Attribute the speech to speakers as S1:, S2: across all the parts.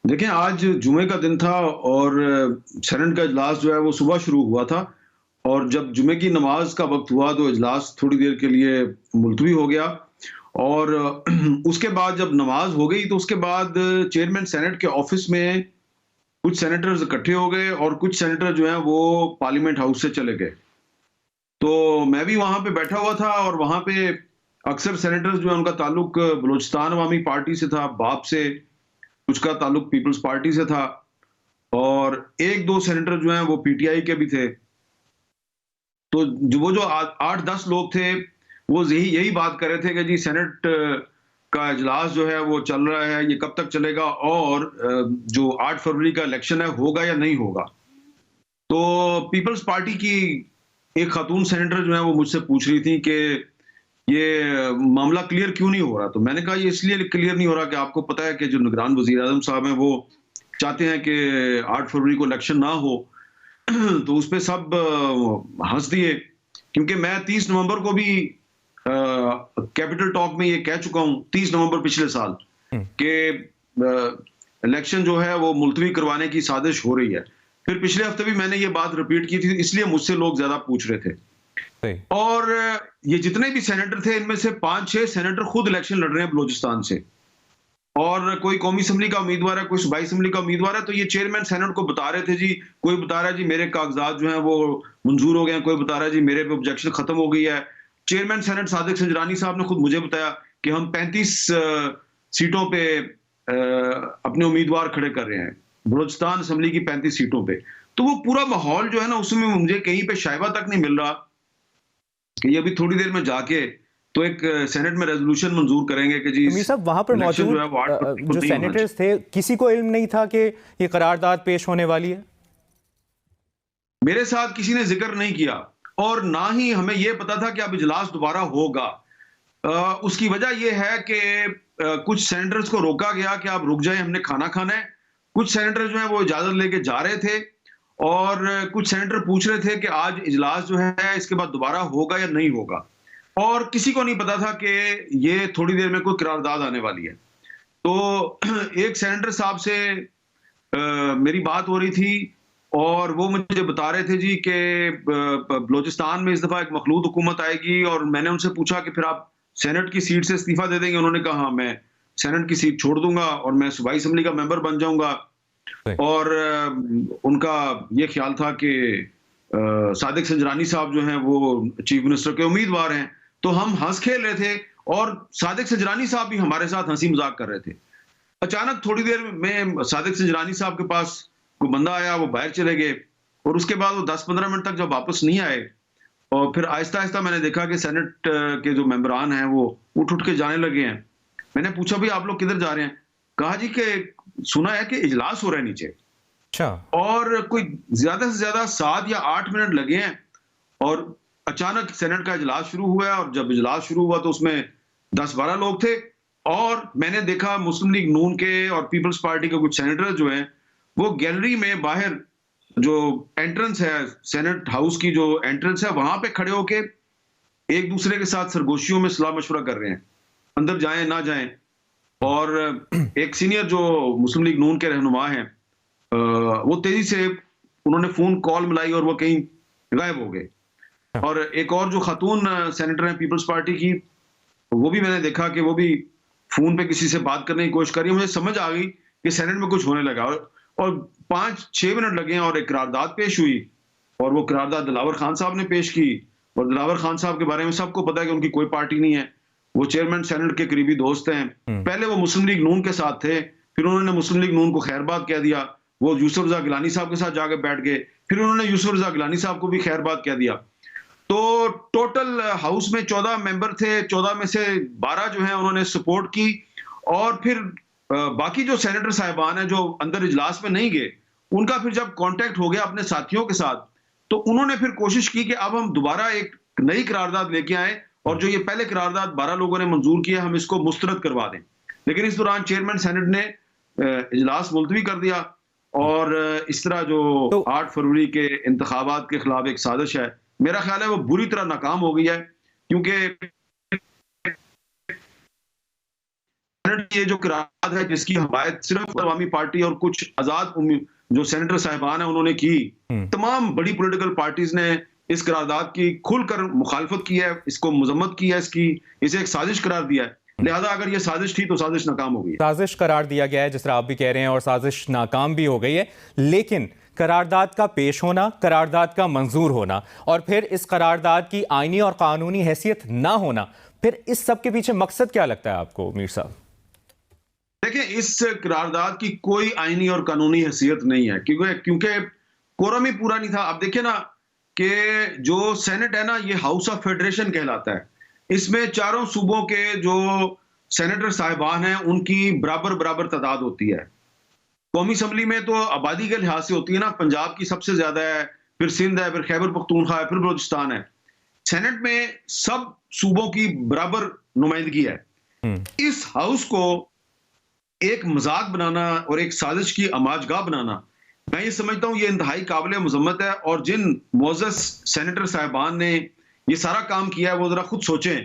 S1: देखें, आज जुमे का दिन था और सेनेट का इजलास जो है वो सुबह शुरू हुआ था और जब जुमे की नमाज का वक्त हुआ तो इजलास थोड़ी देर के लिए मुलतवी हो गया और उसके बाद जब नमाज हो गई तो उसके बाद चेयरमैन सेनेट के ऑफिस में कुछ सेनेटर्स इकट्ठे हो गए और कुछ सेनेटर जो हैं वो पार्लियामेंट हाउस से चले गए। तो मैं भी वहां पे बैठा हुआ था और वहां पे अक्सर सेनेटर्स जो है उनका ताल्लुक बलूचिस्तान अवामी पार्टी से था, बाप से, कुछ का ताल्लुक पीपल्स पार्टी से था और 1-2 सेनेटर जो हैं वो पीटीआई के भी थे। तो वो जो 8-10 लोग थे, वो यही यही बात कर रहे थे कि जी सेनेट का इजलास जो है वो चल रहा है, ये कब तक चलेगा और जो 8 फरवरी का इलेक्शन है होगा या नहीं होगा। तो पीपल्स पार्टी की एक खातून सेनेटर जो है वो मुझसे पूछ रही थी कि ये मामला क्लियर क्यों नहीं हो रहा? तो मैंने कहा ये इसलिए क्लियर नहीं हो रहा कि आपको पता है कि जो निगरान वज़ीर आज़म साहब हैं वो चाहते हैं कि 8 फरवरी को इलेक्शन ना हो। तो उसपे सब हँस दिए क्योंकि मैं 30 नवंबर को भी कैपिटल टॉक में ये कह चुका हूँ, 30 नवंबर पिछले साल
S2: हुँ,
S1: कि इलेक्शन जो है वो मुलतवी करवाने की साजिश हो रही है। फिर पिछले हफ्ते भी मैंने ये बात रिपीट की थी, इसलिए मुझसे लोग ज़्यादा पूछ रहे थे।
S2: सही।
S1: और ये जितने भी सेनेटर थे इनमें से 5-6 सेनेटर खुद इलेक्शन लड़ रहे हैं बलूचिस्तान से और कोई कौमी असेंबली का उम्मीदवार है, कोई सूबाई असेंबली का उम्मीदवार है, तो ये चेयरमैन सेनेट को बता रहे थे जी, कोई बता रहा है जी मेरे कागजात जो हैं वो मंजूर हो गए हैं, कोई बता रहा है जी मेरे पे ऑब्जेक्शन खत्म हो गई है। चेयरमैन सेनेट सादिक संजरानी साहब ने खुद मुझे बताया कि हम 35 सीटों पे अपने उम्मीदवार खड़े कर रहे हैं, बलूचिस्तान असेंबली की 35 सीटों पे। तो वो पूरा माहौल जो है ना उसमें मुझे कहीं पे शायबा तक नहीं मिल रहा कि ये अभी थोड़ी देर में जाके तो एक सेनेट में रेज़ोल्यूशन मंजूर करेंगे कि जी
S2: मीर
S1: इस
S2: साहब, वहाँ पर
S1: इलेक्शन जो
S2: मौजूद
S1: है वो 8 फरवरी को
S2: जो
S1: नहीं होना
S2: सेनेटर्स
S1: चाहिए।
S2: थे, किसी को इल्म नहीं था कि ये करारदाद पेश होने वाली है?
S1: मेरे साथ किसी ने ज़िक्र नहीं किया और ना ही हमें ये पता था कि अब इजलास दोबारा होगा। उसकी वजह ये है कि कुछ सेनेटर्स को रोका गया कि आप रुक जाएँ, हमने खाना खाना है। कुछ सेनेटर जो हैं वो इजाज़त लेके जा रहे थे और कुछ सेनेटर पूछ रहे थे कि आज इजलास जो है इसके बाद दोबारा होगा या नहीं होगा। और किसी को नहीं पता था कि ये थोड़ी देर में कोई करारदाद आने वाली है। तो एक सेनेटर साहब से मेरी बात हो रही थी और वो मुझे बता रहे थे जी कि बलूचिस्तान में इस दफ़ा एक मखलूत हुकूमत आएगी और मैंने उनसे पूछा कि फिर आप सेनेट की सीट से इस्तीफ़ा दे देंगे? उन्होंने कहा, हाँ, मैं सेनेट की सीट छोड़ दूँगा और मैं सूबाई असेंबली का मेंबर बन जाऊँगा।
S2: सही।
S1: और उनका ये ख़्याल था कि सादिक संजरानी साहब जो हैं वो चीफ मिनिस्टर के उम्मीदवार हैं। तो हम हँस-खेल रहे थे और सादिक संजरानी साहब भी हमारे साथ हँसी-मज़ाक कर रहे थे। अचानक थोड़ी देर में सादिक संजरानी साहब के पास कोई बंदा आया, वो बाहर चले गए और उसके बाद वो 10-15 मिनट तक जब वापस नहीं आए और फिर आहिस्ता-आहिस्ता मैंने देखा कि सेनेट के जो मेंबरान हैं वो उठ-उठ के जाने लगे हैं। मैंने पूछा, भई आप लोग किधर जा रहे हैं? कहा जी कि सुना है कि इजलास हो रहा है नीचे।
S2: अच्छा।
S1: और कोई ज़्यादा से ज़्यादा 7 या 8 मिनट लगे हैं और अचानक सेनेट का इजलास शुरू हुआ और जब इजलास शुरू हुआ तो उसमें 10-12 लोग थे और मैंने देखा मुस्लिम लीग नून के और पीपल्स पार्टी के कुछ सेनेटर जो हैं, वो गैलरी में बाहर जो एंट्रेंस है, सेनेट हाउस की जो एंट्रेंस है, वहाँ पे खड़े होके एक-दूसरे के साथ सरगोशियों में सलाह-मशवरा कर रहे हैं। अंदर जाएँ, ना जाएँ। और एक सीनियर जो मुस्लिम लीग नून के रहनुमा हैं, वो तेजी से उन्होंने फ़ोन कॉल मिलाई और वो कहीं गायब हो गए।
S2: हाँ,
S1: और एक और जो खातून सेनेटर हैं पीपल्स पार्टी की, वो भी मैंने देखा कि वो भी फ़ोन पे किसी से बात करने की कोशिश कर रही है। मुझे समझ आ गई कि सेनेट में कुछ होने लगा और 5-6 मिनट लगे और एक करारदाद पेश हुई और वो करारदाद दिलावर खान साहब ने पेश की और दिलावर खान साहब के बारे में सबको पता है कि उनकी कोई पार्टी नहीं है। वो चेयरमैन सेनेट के करीबी दोस्त हैं।
S2: हुँ,
S1: पहले वो मुस्लिम लीग नून के साथ थे, फिर उन्होंने मुस्लिम लीग नून को खैरबाद कह दिया। वो यूसुफ रज़ा गिलानी साहब के साथ जाके बैठ गए। फिर उन्होंने यूसुफ रज़ा गिलानी साहब को भी खैरबाद कह दिया। तो टोटल हाउस में 14 मेंबर थे, 14 में से 12 जो हैं उन्होंने सपोर्ट की और फिर बाकी जो सेनेटर साहिबान हैं जो अंदर इजलास में नहीं गए, उनका फिर जब कॉन्टैक्ट हो गया अपने साथियों के साथ, तो उन्होंने फिर कोशिश की कि अब हम दोबारा एक नई करारदाद लेके आएँ और
S2: हुँ।
S1: जो ये पहले करारदाद 12 लोगों ने मंजूर किया, हम इसको मुस्तरद करवा दें। लेकिन इस दौरान चेयरमैन सेनेट ने इजलास मुलतवी कर दिया और इस तरह जो
S2: तो
S1: 8 फरवरी के इंतखाबात के खिलाफ एक साजिश है, मेरा ख्याल है वो बुरी तरह नाकाम हो गई है क्योंकि सेनेट की ये जो करारदाद है जिसकी हमायत सिर्फ अवामी पार्टी और कुछ आजाद जो सेनेटर साहिबान है उन्होंने की, तमाम बड़ी पॉलिटिकल पार्टीज ने इस करारदाद की खुलकर मुखालफत की है, इसको मजम्मत की है, इसकी इसे एक साजिश करार दिया है। लिहाजा अगर ये साजिश थी तो साजिश नाकाम हो गई,
S2: साजिश करार दिया गया है जिस तरह आप भी कह रहे हैं, और साजिश नाकाम भी हो गई है। लेकिन करारदाद का पेश होना, करारदाद का मंजूर होना और फिर इस करारदाद की आईनी और कानूनी हैसियत ना होना, फिर इस सब के पीछे मकसद क्या लगता है आपको मीर साहब?
S1: देखिए, इस करारदाद की कोई आईनी और कानूनी हैसियत नहीं है, क्योंकि कोरम ही पूरा नहीं था। अब देखिए ना कि जो सेनेट है ना, ये हाउस ऑफ फेडरेशन कहलाता है। इसमें चारों सूबों के जो सेनेटर साहिबान हैं उनकी बराबर बराबर तादाद होती है। कौमी असम्बली में तो आबादी के लिहाज से होती है ना, पंजाब की सबसे ज्यादा है, फिर सिंध है, फिर खैबर पख्तूनख्वा है, फिर बलूचिस्तान है। सेनेट में सब सूबों की बराबर नुमाइंदगी है। इस हाउस को एक मजाक बनाना और एक साजिश की आमाजगाह बनाना, मैं ये समझता हूं ये इंतहाई काबिल मजम्मत है। और जिन मोअज़्ज़ज़ सेनेटर साहिबान ने ये सारा काम किया है वो जरा खुद सोचें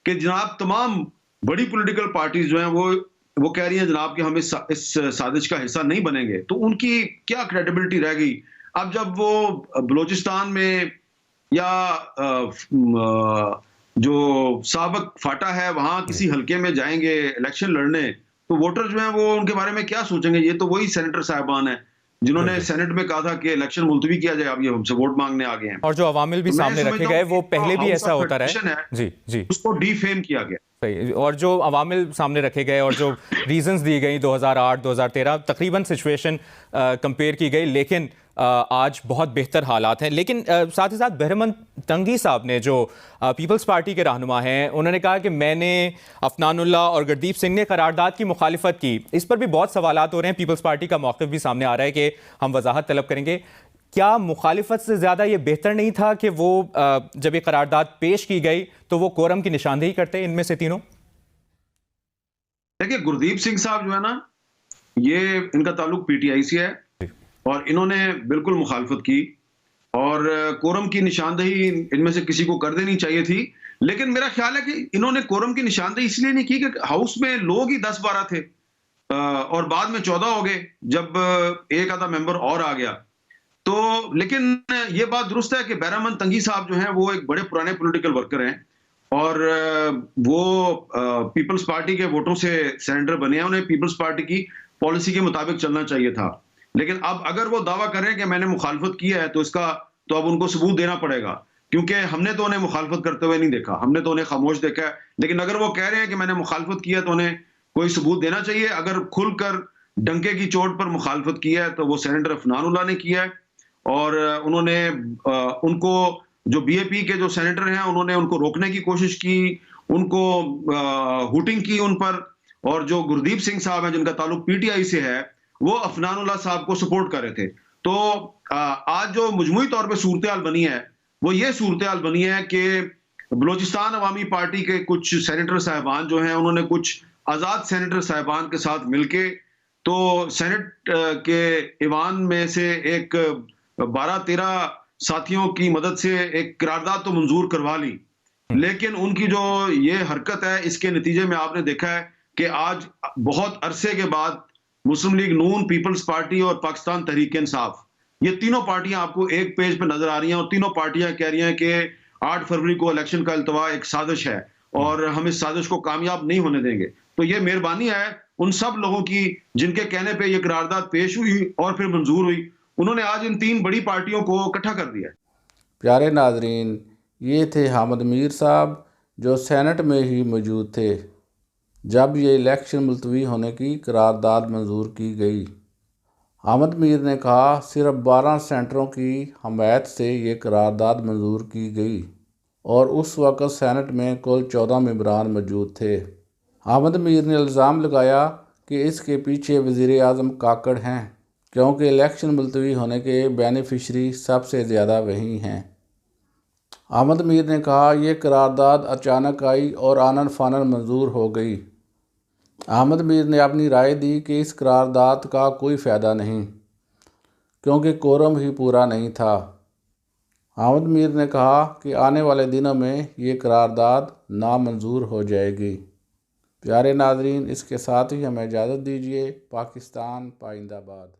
S1: कि जनाब तमाम बड़ी पॉलिटिकल पार्टीज जो हैं वो कह रही हैं जनाब कि हम इस साजिश का हिस्सा नहीं बनेंगे, तो उनकी क्या क्रेडिबिलिटी रह गई? अब जब वो बलूचिस्तान में या जो साबक फाटा है वहां किसी हल्के में जाएंगे इलेक्शन लड़ने, तो वोटर जो हैं वो उनके बारे में क्या सोचेंगे? ये तो वही सेनेटर साहिबान है जिन्होंने सेनेट में कहा था कि इलेक्शन मुलतवी किया जाए, अब ये हमसे वोट मांगने आ गए हैं।
S2: और जो अवामिल भी
S1: तो
S2: सामने रखे गए वो पहले भी ऐसा होता रहा है। जी जी,
S1: उसको डीफेम किया गया।
S2: सही। और जो अवामिल सामने रखे गए और जो रीजंस दी गई 2008 2013 तकरीबन सिचुएशन कंपेयर की गई, लेकिन आज बहुत बेहतर हालात हैं। लेकिन साथ ही साथ बहरमन तंगी साहब ने, जो पीपल्स पार्टी के रहनुमा हैं, उन्होंने कहा कि मैंने, अफनानुल्लाह और गुरदीप सिंह ने करारदाद की मुखालिफत की। इस पर भी बहुत सवालात हो रहे हैं। पीपल्स पार्टी का मौक़िफ़ भी सामने आ रहा है कि हम वजाहत तलब करेंगे। क्या मुखालिफत से ज़्यादा ये बेहतर नहीं था कि वो जब ये करारदाद पेश की गई तो वो कोरम की निशानदेही करते इनमें से तीनों?
S1: देखिए, गुरदीप सिंह साहब जो है ना, ये इनका ताल्लुक पीटीआई से है और इन्होंने बिल्कुल मुखालफत की और कोरम की निशानदेही इनमें से किसी को कर देनी चाहिए थी। लेकिन मेरा ख्याल है कि इन्होंने कोरम की निशानदेही इसलिए नहीं की कि हाउस में लोग ही 10-12 थे और बाद में 14 हो गए जब एक आधा मेंबर और आ गया। तो लेकिन ये बात दुरुस्त है कि बहरमन तंगी साहब जो हैं वो एक बड़े पुराने पॉलिटिकल वर्कर हैं और वो पीपल्स पार्टी के वोटों से सेनेटर बने हैं। उन्हें पीपल्स पार्टी की पॉलिसी के मुताबिक चलना चाहिए था। लेकिन अब अगर वो दावा कर रहे हैं कि मैंने मुखालफत की है तो अब उनको सबूत देना पड़ेगा, क्योंकि हमने तो उन्हें मुखालफत करते हुए नहीं देखा, हमने तो उन्हें खामोश देखा है। लेकिन अगर वो कह रहे हैं कि मैंने मुखालफत की है तो उन्हें कोई सबूत देना चाहिए। अगर खुलकर डंके की चोट पर मुखालफत की है तो वो सेनेटर अफनानुल्लाह ने किया है और उन्होंने उनको जो बीएपी के जो सेनेटर हैं उन्होंने उनको रोकने की कोशिश की, उनको हुटिंग की उन पर। और जो गुरदीप सिंह साहब हैं जिनका ताल्लुक पीटीआई से है, वो अफनानुल्लाह साहब को सपोर्ट कर रहे थे। तो आज जो मजमूई तौर पे सूरत हाल बनी है वो ये सूरत हाल बनी है कि बलूचिस्तान अवामी पार्टी के कुछ सेनेटर साहिबान जो हैं उन्होंने कुछ आजाद सेनेटर साहिबान के साथ मिलके तो सेनेट के ईवान में से एक 12-13 साथियों की मदद से एक करारदाद तो मंजूर करवा ली। लेकिन उनकी जो ये हरकत है इसके नतीजे में आपने देखा है कि आज बहुत अरसे के बाद मुस्लिम लीग नून, पीपल्स पार्टी और पाकिस्तान तहरीक इंसाफ, ये तीनों पार्टियां आपको एक पेज पे नजर आ रही हैं और तीनों पार्टियां कह रही हैं कि 8 फरवरी को इलेक्शन का अल्तवा एक साजिश है और हम इस साजिश को कामयाब नहीं होने देंगे। तो ये मेहरबानी है उन सब लोगों की जिनके कहने पे ये करारदाद पेश हुई और फिर मंजूर हुई। उन्होंने आज इन 3 बड़ी पार्टियों को इकट्ठा कर दिया।
S3: प्यारे नाजरीन, ये थे हामिद मीर साहब जो सेनेट में ही मौजूद थे जब ये इलेक्शन मुलतवी होने की करारदाद मंजूर की गई। हामिद मीर ने कहा सिर्फ 12 सेनेटरों की हमायत से ये करारदाद मंजूर की गई और उस वक़्त सेनेट में कुल 14 मेंबरान मौजूद थे। हामिद मीर ने इल्ज़ाम लगाया कि इसके पीछे वज़ीर आज़म काकड़ हैं क्योंकि इलेक्शन मुलतवी होने के बेनिफिशरी सबसे ज़्यादा वही हैं। हामिद मीर ने कहा यह करारदाद अचानक आई और आनन फानन मंजूर हो गई। हामिद मीर ने अपनी राय दी कि इस करारदाद का कोई फ़ायदा नहीं क्योंकि कोरम ही पूरा नहीं था। हामिद मीर ने कहा कि आने वाले दिनों में ये करारदाद नामंजूर हो जाएगी। प्यारे नाजरीन, इसके साथ ही हमें इजाज़त दीजिए। पाकिस्तान पाइंदाबाद।